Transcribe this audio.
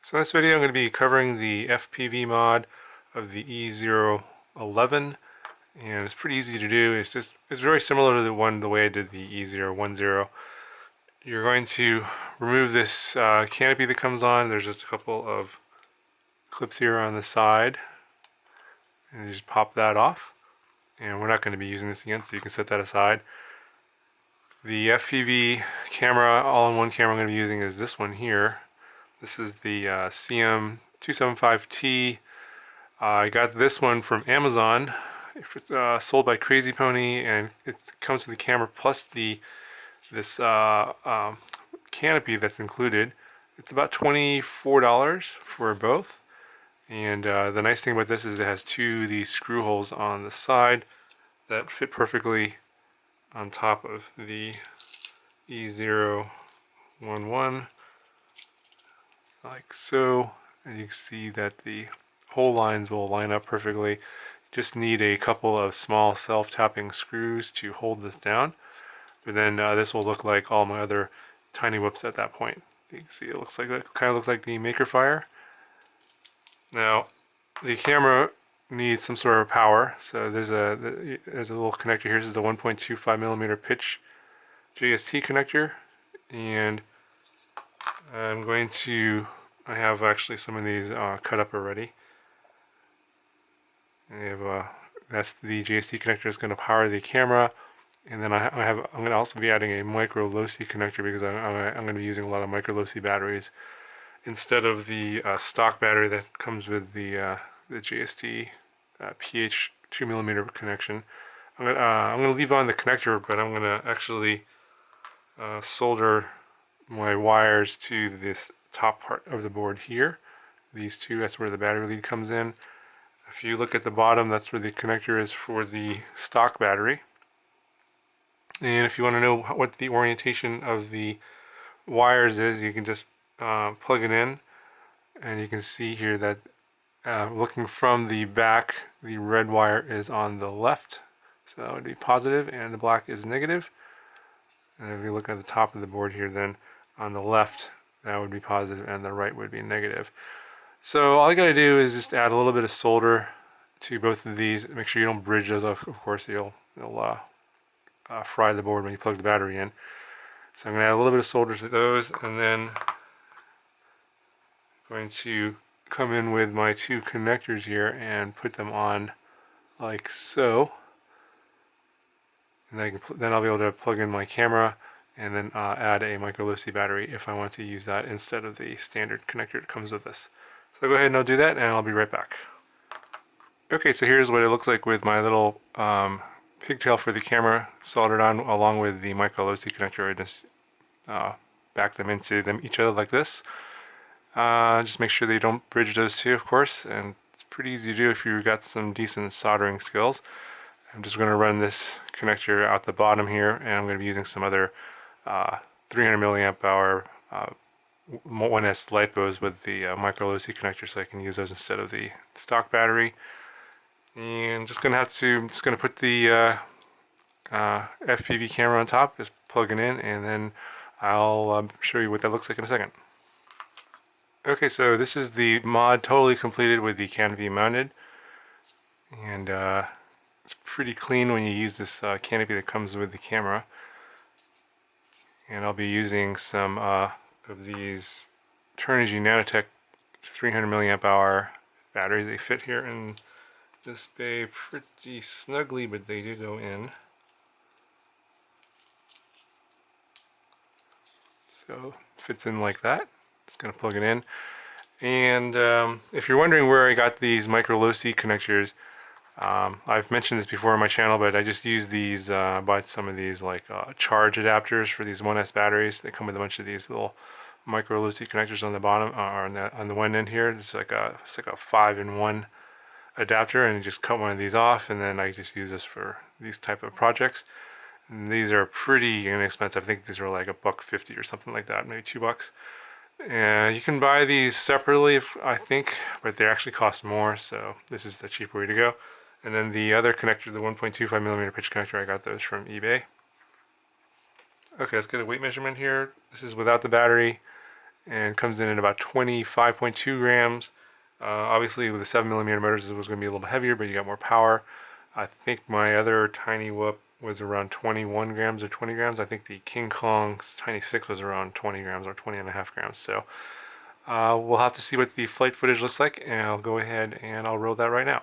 So in this video I'm going to be covering the FPV mod of the E011, and it's pretty easy to do. It's very similar to the way I did the E010. You're going to remove this canopy that comes on. There's just a couple of clips here on the side, and you just pop that off. And we're not going to be using this again, so you can set that aside. The FPV camera, all-in-one camera I'm going to be using is this one here. This is the CM275T. I got this one from Amazon. It's sold by Crazy Pony, and it comes with the camera plus this canopy that's included. It's about $24 for both. And the nice thing about this is it has two of these screw holes on the side that fit perfectly on top of the E011. Like so, and you can see that the hole lines will line up perfectly. Just need a couple of small self-tapping screws to hold this down, but then this will look like all my other Tiny Whoops at that point. You can see it looks like that, kind of looks like the Maker Fire. Now the camera needs some sort of power, so there's a little connector here. This is the 1.25mm pitch JST connector, and I have actually some of these cut up already. That's the JST connector is going to power the camera, and then I'm going to also be adding a micro low-C connector because I'm going to be using a lot of micro low-C batteries instead of the stock battery that comes with the JST PH 2mm connection. I'm going to leave on the connector, but I'm going to actually solder my wires to this top part of the board here. These two, that's where the battery lead comes in. If you look at the bottom, that's where the connector is for the stock battery. And if you want to know what the orientation of the wires is, you can just plug it in, and you can see here that looking from the back, the red wire is on the left, so that would be positive, and the black is negative. And if you look at the top of the board here, then on the left that would be positive and the right would be negative. So all you got to do is just add a little bit of solder to both of these. Make sure you don't bridge those up, of course you'll fry the board when you plug the battery in. So I'm going to add a little bit of solder to those, and then I'm going to come in with my two connectors here and put them on like so. And then I'll be able to plug in my camera and then add a micro low-C battery if I want to use that instead of the standard connector that comes with this. So go ahead and I'll do that, and I'll be right back. Okay, so here's what it looks like with my little pigtail for the camera soldered on along with the micro low-C connector. I just back them into each other like this. Just make sure that you don't bridge those two, of course, and it's pretty easy to do if you've got some decent soldering skills. I'm just going to run this connector out the bottom here, and I'm going to be using some other 300 milliamp hour 1S LiPos with the micro low-C connector, so I can use those instead of the stock battery. And just going to put the FPV camera on top, just plug it in, and then I'll show you what that looks like in a second. Okay, so this is the mod totally completed with the canopy mounted, and it's pretty clean when you use this canopy that comes with the camera. And I'll be using some of these Turnigy Nanotech 300 milliamp hour batteries. They fit here in this bay pretty snugly, but they do go in. So it fits in like that. Just going to plug it in. And if you're wondering where I got these micro low-C connectors, I've mentioned this before on my channel, but I just use these, bought some of these like charge adapters for these 1S batteries. They come with a bunch of these little micro low-C connectors on the bottom, or on the one end here. It's like a 5-in-1 adapter, and you just cut one of these off, and then I just use this for these type of projects. And these are pretty inexpensive. I think these are like $1.50 or something like that, maybe $2. And you can buy these separately, I think, but they actually cost more, so this is the cheaper way to go. And then the other connector, the 1.25mm pitch connector, I got those from eBay. Okay, let's get a weight measurement here. This is without the battery, and comes in at about 25.2 grams. Obviously with the 7mm motors it was going to be a little bit heavier, but you got more power. I think my other Tiny Whoop was around 21 grams or 20 grams. I think the King Kong's Tiny 6 was around 20 grams or 20.5 grams. So we'll have to see what the flight footage looks like, and I'll go ahead and I'll roll that right now.